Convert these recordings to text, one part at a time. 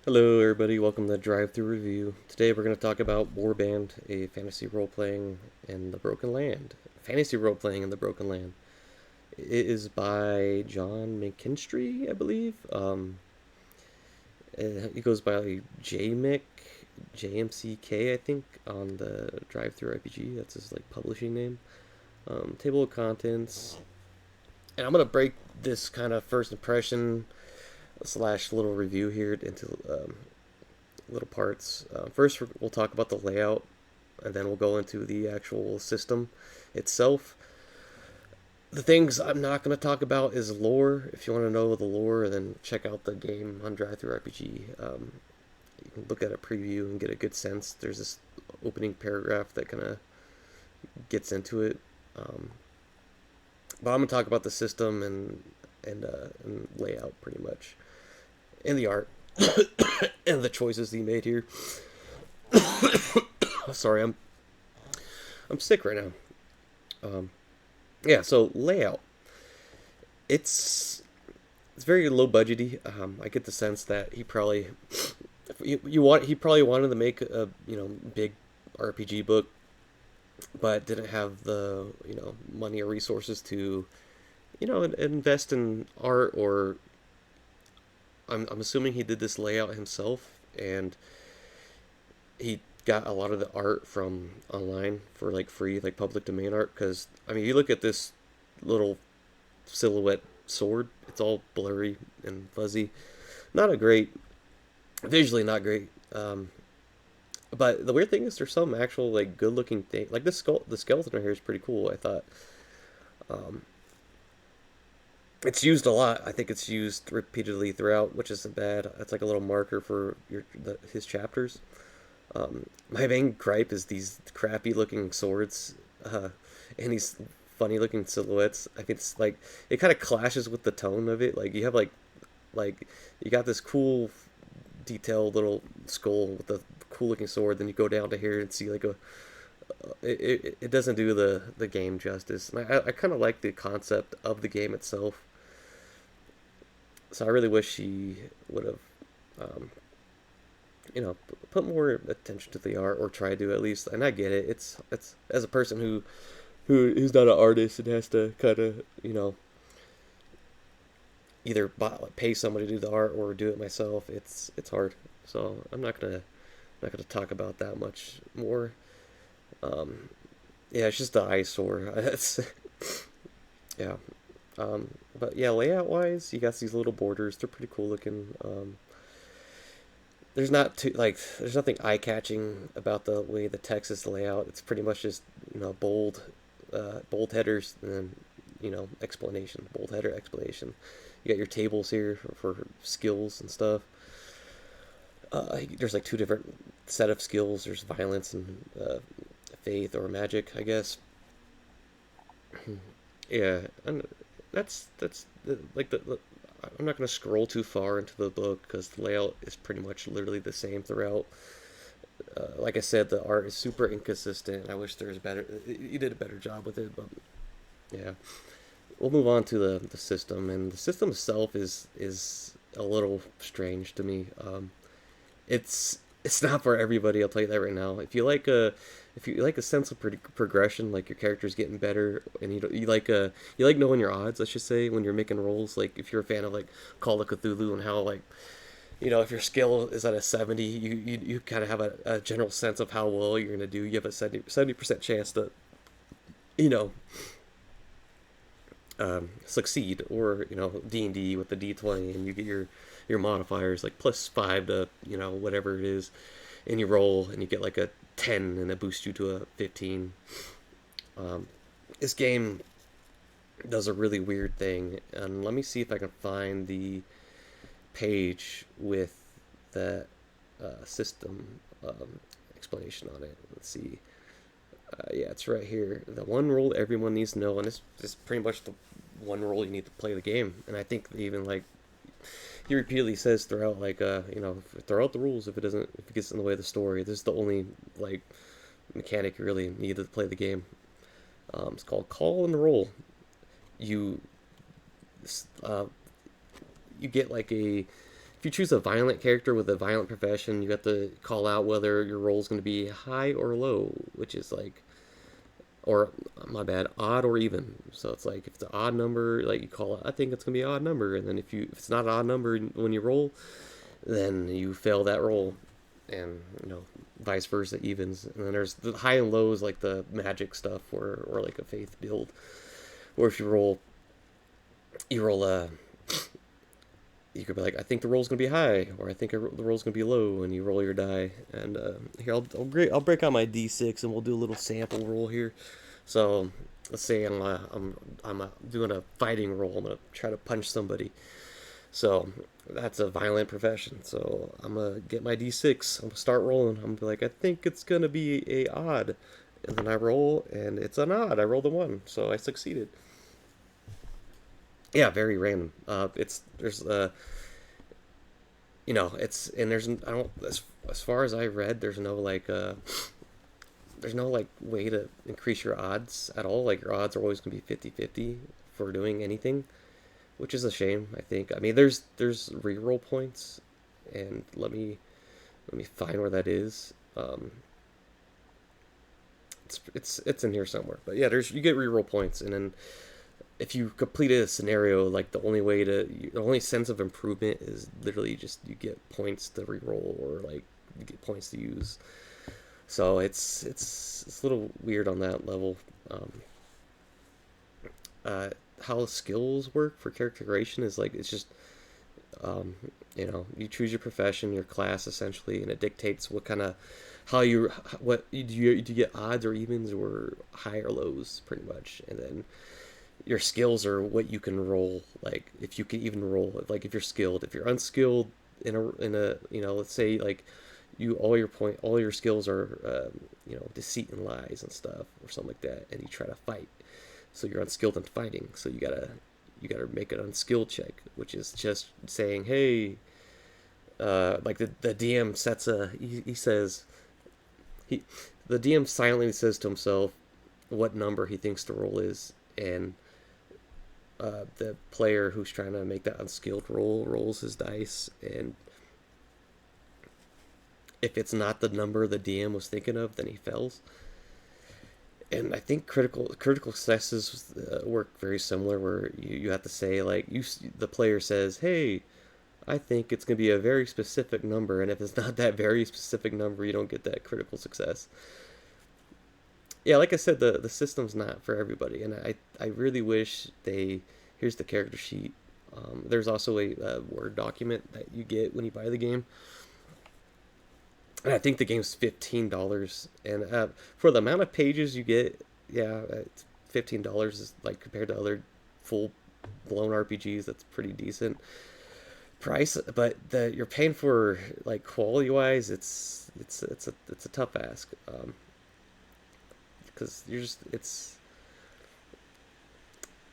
Hello, everybody. Welcome to Drive-Thru Review. Today we're going to talk about Warband, a fantasy role-playing in the Broken Land. Fantasy role-playing in the Broken Land. It is by John McKinstry, I believe. He goes by JMC, JMCK, I think, on the DrivethruRPG. That's his like publishing name. Table of contents, and I'm gonna break this kind of first impression slash little review here into little parts. First, we'll talk about the layout, and then we'll go into the actual system itself. The things I'm not going to talk about is lore. If you want to know the lore, then check out the game on DrivethruRPG. You can look at a preview and get a good sense. There's this opening paragraph that kind of gets into it. But I'm going to talk about the system and layout pretty much, and the art, and the choices he made here. Sorry, I'm sick right now. Yeah, so layout. It's it's very low budgety. I get the sense that he probably wanted to make a big RPG book, but didn't have the money or resources to invest in art. Or I'm assuming he did this layout himself, and he got a lot of the art from online for like free, like public domain art. Because I mean, you look at this little silhouette sword; it's all blurry and fuzzy. Not a great visually, not great. But the weird thing is, there's some actual like good looking thing. Like the skeleton right here is pretty cool. I thought it's used a lot. I think it's used repeatedly throughout, which isn't bad. It's like a little marker for his chapters. My main gripe is these crappy looking swords, and these funny looking silhouettes. I think it's like it kind of clashes with the tone of it. Like you have like you got this cool detailed little skull with a cool looking sword. Then you go down to here and see like it doesn't do the game justice. And I kind of like the concept of the game itself. So I really wish he would have um, put more attention to the art, or try to at least. And I get it. It's as a person who's not an artist and has to kind of either pay somebody to do the art or do it myself. It's hard. So I'm not gonna talk about that much more. Um, yeah, it's just the eyesore. It's yeah. But yeah, layout wise, you got these little borders. They're pretty cool looking. There's nothing eye catching about the way the text is laid out. It's pretty much just bold headers, and then explanation, bold header explanation. You got your tables here for skills and stuff. There's like two different set of skills. There's violence and faith or magic, I guess. Yeah, and that's like I'm not going to scroll too far into the book because the layout is pretty much literally the same throughout. Like I said, the art is super inconsistent. I wish there was better. You did a better job with it, but yeah. We'll move on to the system, and the system itself is a little strange to me. It's not for everybody. I'll tell you that right now. If you like a sense of progression, like your character's getting better, and you like knowing your odds. I should say when you're making rolls. Like if you're a fan of like Call of Cthulhu and how like if your skill is at a 70, you kind of have a general sense of how well you're gonna do. You have a 70% chance to you know succeed, or D&D with the D20, and you get your modifiers like +5 to whatever it is, and you roll and you get like a 10 and it boosts you to a 15. This game does a really weird thing, and let me see if I can find the page with that system explanation on it. Let's see. Yeah, it's right here. The one rule everyone needs to know, and this is pretty much the one rule you need to play the game. And I think even like he repeatedly says throughout, like throw out the rules if it gets in the way of the story. This is the only like mechanic you really need to play the game. It's called call and roll. You uh, you get like a if you choose a violent character with a violent profession, you have to call out whether your roll is going to be high or low, which is like, or my bad, odd or even. So it's like if it's an odd number, like you call it, I think it's gonna be an odd number, and then if it's not an odd number when you roll, then you fail that roll, and vice versa, evens. And then there's the high and lows, like the magic stuff, or like a faith build, or if you roll a. You could be like, I think the roll's gonna be high, or I think the roll's gonna be low, and you roll your die. And here, I'll break out my d6, and we'll do a little sample roll here. So let's say I'm doing a fighting roll. I'm gonna try to punch somebody. So that's a violent profession. So I'm gonna get my d6. I'm gonna start rolling. I'm gonna be like, I think it's gonna be a odd, and then I roll, and it's an odd. I rolled a 1, so I succeeded. Yeah, very random. There's it's, and there's, I don't, as far as I read, there's no like way to increase your odds at all. Like your odds are always gonna be 50-50 for doing anything, which is a shame. I think. I mean, there's reroll points, and let me find where that is. It's in here somewhere. But yeah, you get reroll points, and then if you completed a scenario, like the only sense of improvement is literally just you get points to reroll, or like you get points to use. So it's a little weird on that level. How skills work for character creation is like, it's just you choose your profession, your class essentially, and it dictates what kind of what do you get, odds or evens or high or lows pretty much, and then your skills are what you can roll. Like if you can even roll, like if you're skilled, if you're unskilled in a let's say like all your skills are deceit and lies and stuff or something like that, and you try to fight, so you're unskilled in fighting, so you gotta make an unskilled check, which is just saying, hey, like the DM sets he says the DM silently says to himself what number he thinks the roll is, and the player who's trying to make that unskilled roll rolls his dice, and if it's not the number the DM was thinking of, then he fails. And I think critical successes work very similar, where you have to say, like, the player says, hey, I think it's going to be a very specific number, and if it's not that very specific number, you don't get that critical success. Yeah, like I said, the system's not for everybody, and I really wish here's the character sheet. There's also a Word document that you get when you buy the game. And I think the game's $15, and for the amount of pages you get, yeah, it's $15 is like, compared to other full blown RPGs, that's pretty decent price. But you're paying for, like, quality wise, it's a tough ask, because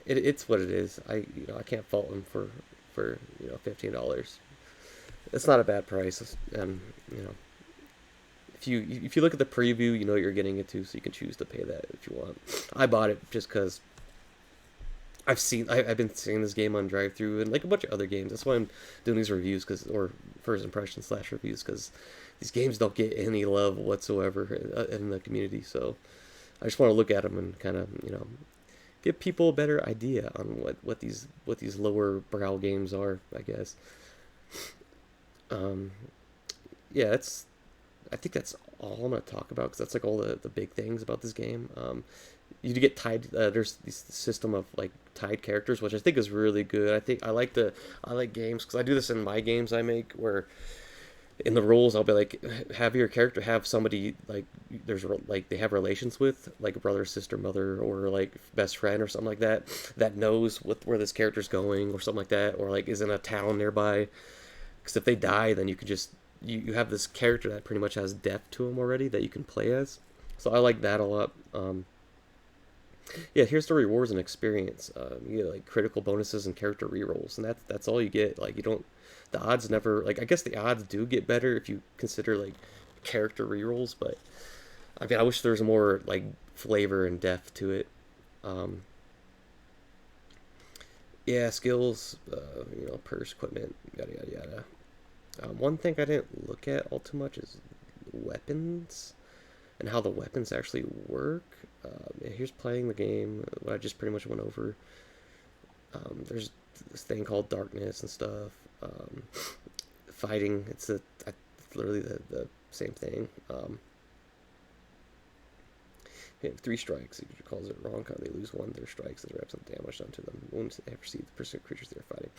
it's what it is. I can't fault them for $15. It's not a bad price, and if you look at the preview, you know what you're getting into, so you can choose to pay that if you want. I bought it just because I've been seeing this game on DrivethRu and like a bunch of other games. That's why I'm doing these reviews, or first impression / reviews, because these games don't get any love whatsoever in the community. So I just want to look at them and kind of give people a better idea on what these lower brow games are, I guess. Yeah, I think that's all I'm going to talk about, because that's like all the big things about this game. You get tied. There's this system of like tied characters, which I think is really good. I like games, because I do this in my games I make, where in the rules I'll be like, have your character have somebody like they have relations with, like a brother, sister, mother, or like best friend or something like that knows where this character's going or something like that, or like is in a town nearby. Because if they die, then you can just you have this character that pretty much has death to him already that you can play as. So I like that a lot. Yeah, here's the rewards and experience. You get like critical bonuses and character rerolls, and that's all you get. Like, you don't, the odds never, like, I guess the odds do get better if you consider like character rerolls, but I mean, I wish there was more like flavor and depth to it. Yeah, skills, purse, equipment, yada yada yada. One thing I didn't look at all too much is weapons and how the weapons actually work. Here's playing the game, what I just pretty much went over. There's this thing called darkness and stuff. Fighting, it's literally the same thing. Three strikes. If you calls it wrong, they lose one of their strikes that represent damage done to them. Wounds they have received the person creatures they're fighting.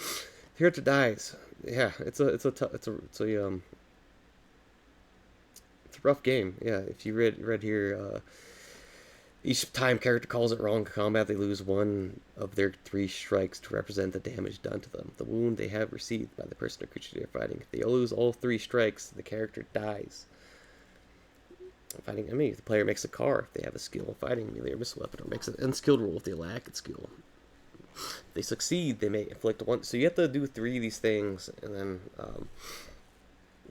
Here to dies. Yeah, it's a rough game. Yeah, if you read here, each time character calls it wrong in combat, they lose one of their three strikes to represent the damage done to them. The wound they have received by the person or creature they are fighting. If they lose all three strikes, the character dies. Fighting enemy, the player makes a car if they have a skill in fighting melee or missile weapon, or makes an unskilled roll if they lack a skill. If they succeed, they may inflict one. So you have to do three of these things, and then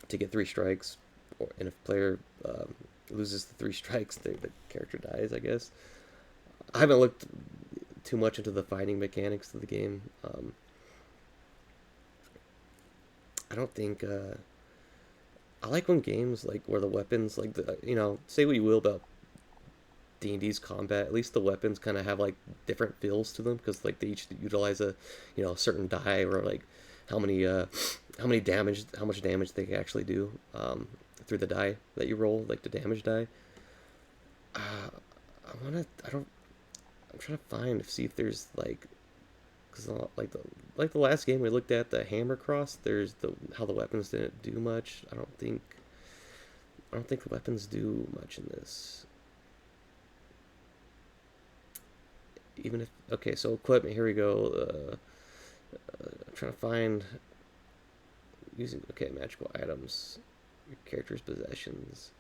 to get three strikes. And if player loses the three strikes, the character dies, I guess. I haven't looked too much into the fighting mechanics of the game. I don't think... I like when games, like, where the weapons, like, say what you will about D&D's combat, at least the weapons kind of have, like, different feels to them, because, like, they each utilize a, certain die, or, like, how much damage they can actually do, through the die that you roll, like the damage die. I'm trying to see if there's, like, because like the last game we looked at, the hammer cross, there's how the weapons didn't do much. I don't think the weapons do much in this. Even if, okay, so equipment, here we go. I'm trying to find using, okay, magical items, your character's possessions,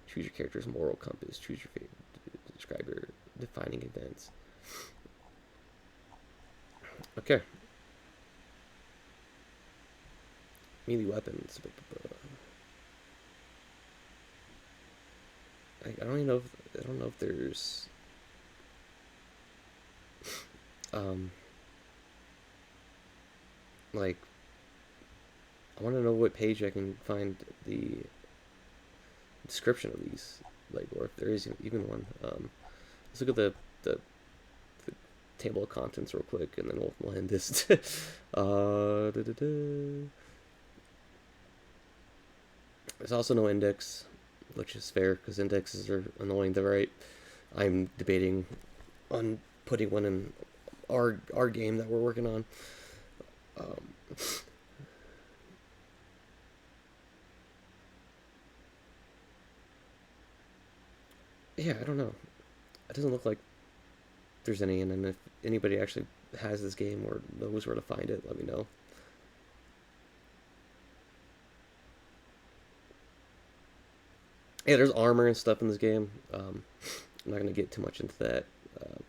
choose your character's moral compass, choose your favorite, describe your defining events. Okay. Melee weapons. I don't even know if, I don't know if there's like, I want to know what page I can find the description of these, like, or if there is even one. Let's look at the table of contents real quick, and then we'll end this. There's also no index, which is fair, because indexes are annoying to write. I'm debating on putting one in our game that we're working on. Yeah, I don't know. It doesn't look like there's any, and then if anybody actually has this game or knows where to find it, let me know. Yeah, there's armor and stuff in this game. I'm not going to get too much into that,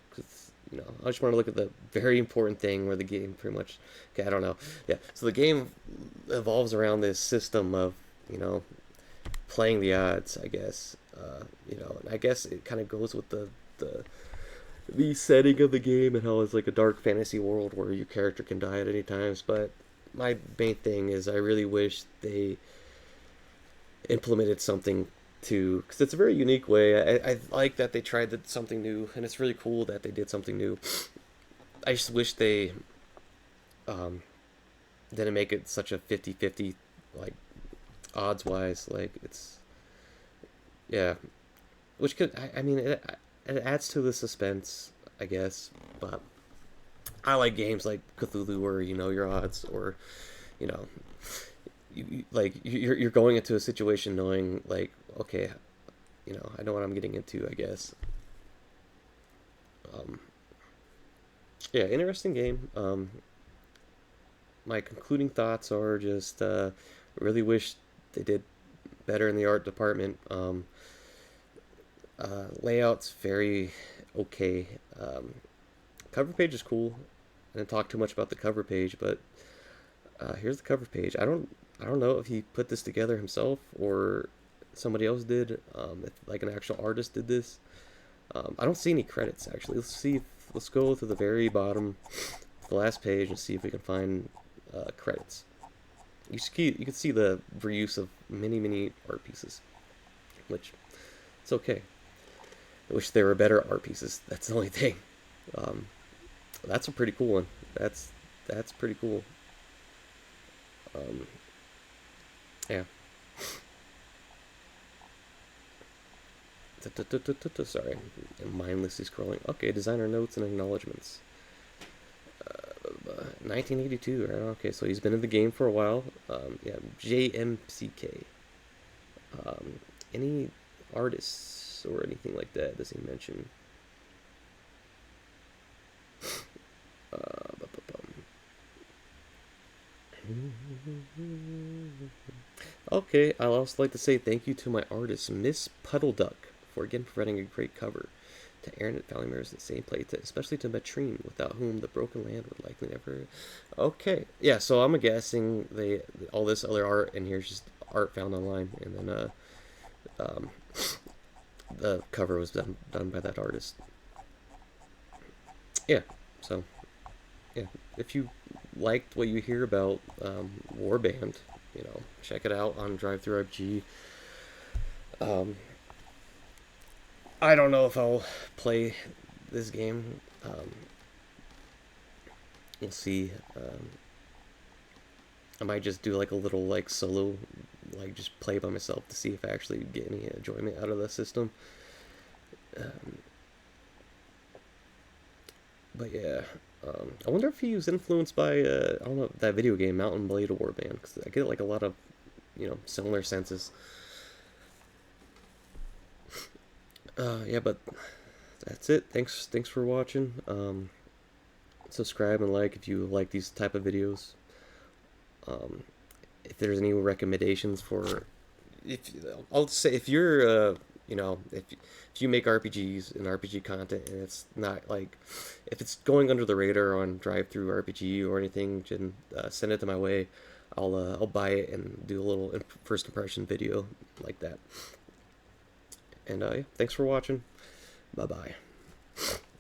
because, I just want to look at the very important thing where the game pretty much, okay, I don't know. Yeah, so the game evolves around this system of, playing the odds, I guess. And I guess it kind of goes with the setting of the game, and how it's like a dark fantasy world where your character can die at any times. But my main thing is I really wish they implemented something to, because it's a very unique way. I like that they tried something new, and it's really cool that they did something new. I just wish they didn't make it such a 50-50, like, odds wise. Like, it's, yeah, which could, I mean, it adds to the suspense, I guess. But I like games like Cthulhu where you know your odds, or you're going into a situation knowing, like, okay, I know what I'm getting into, I guess. Yeah, interesting game. My concluding thoughts are just really wish they did better in the art department. Layout's very okay. Cover page is cool. I didn't talk too much about the cover page, but here's the cover page. I don't know if he put this together himself or somebody else did. If, like, an actual artist did this. I don't see any credits, actually. Let's go to the very bottom, the last page, and see if we can find credits. you can see the reuse of many art pieces, which it's okay. I wish there were better art pieces. That's the only thing. Um, that's a pretty cool one. That's pretty cool. Um, yeah. Sorry, I'm mindlessly scrolling. Okay, designer notes and acknowledgments. 1982. Right? Okay, so he's been in the game for a while. Yeah, JMCK. Um, any artists or anything like that? Does he mention? Okay, I'd also like to say thank you to my artist, Miss Puddle Duck, for again providing a great cover. To Aaron at Valley Mirrors and same play, especially to Matrine, without whom the Broken Land would likely never. Okay, yeah. So I'm guessing they all this other art, and here's just art found online, and then um, the cover was done by that artist. Yeah. So yeah, if you liked what you hear about Warband, check it out on DrivethruRPG. Um, I don't know if I'll play this game. We'll see. I might just do like a little like solo, like just play by myself to see if I actually get any enjoyment out of the system. Um, but yeah, I wonder if he was influenced by I don't know, that video game Mountain Blade Warband, because I get like a lot of similar senses. Yeah, but that's it. Thanks for watching. Subscribe and like if you like these type of videos. Um, if there's any recommendations for, if I'll say if you're if you make RPGs and RPG content and it's not like, if it's going under the radar on DrivethruRPG or anything, then send it to my way. I'll buy it and do a little first impression video like that. And yeah, thanks for watching. Bye bye.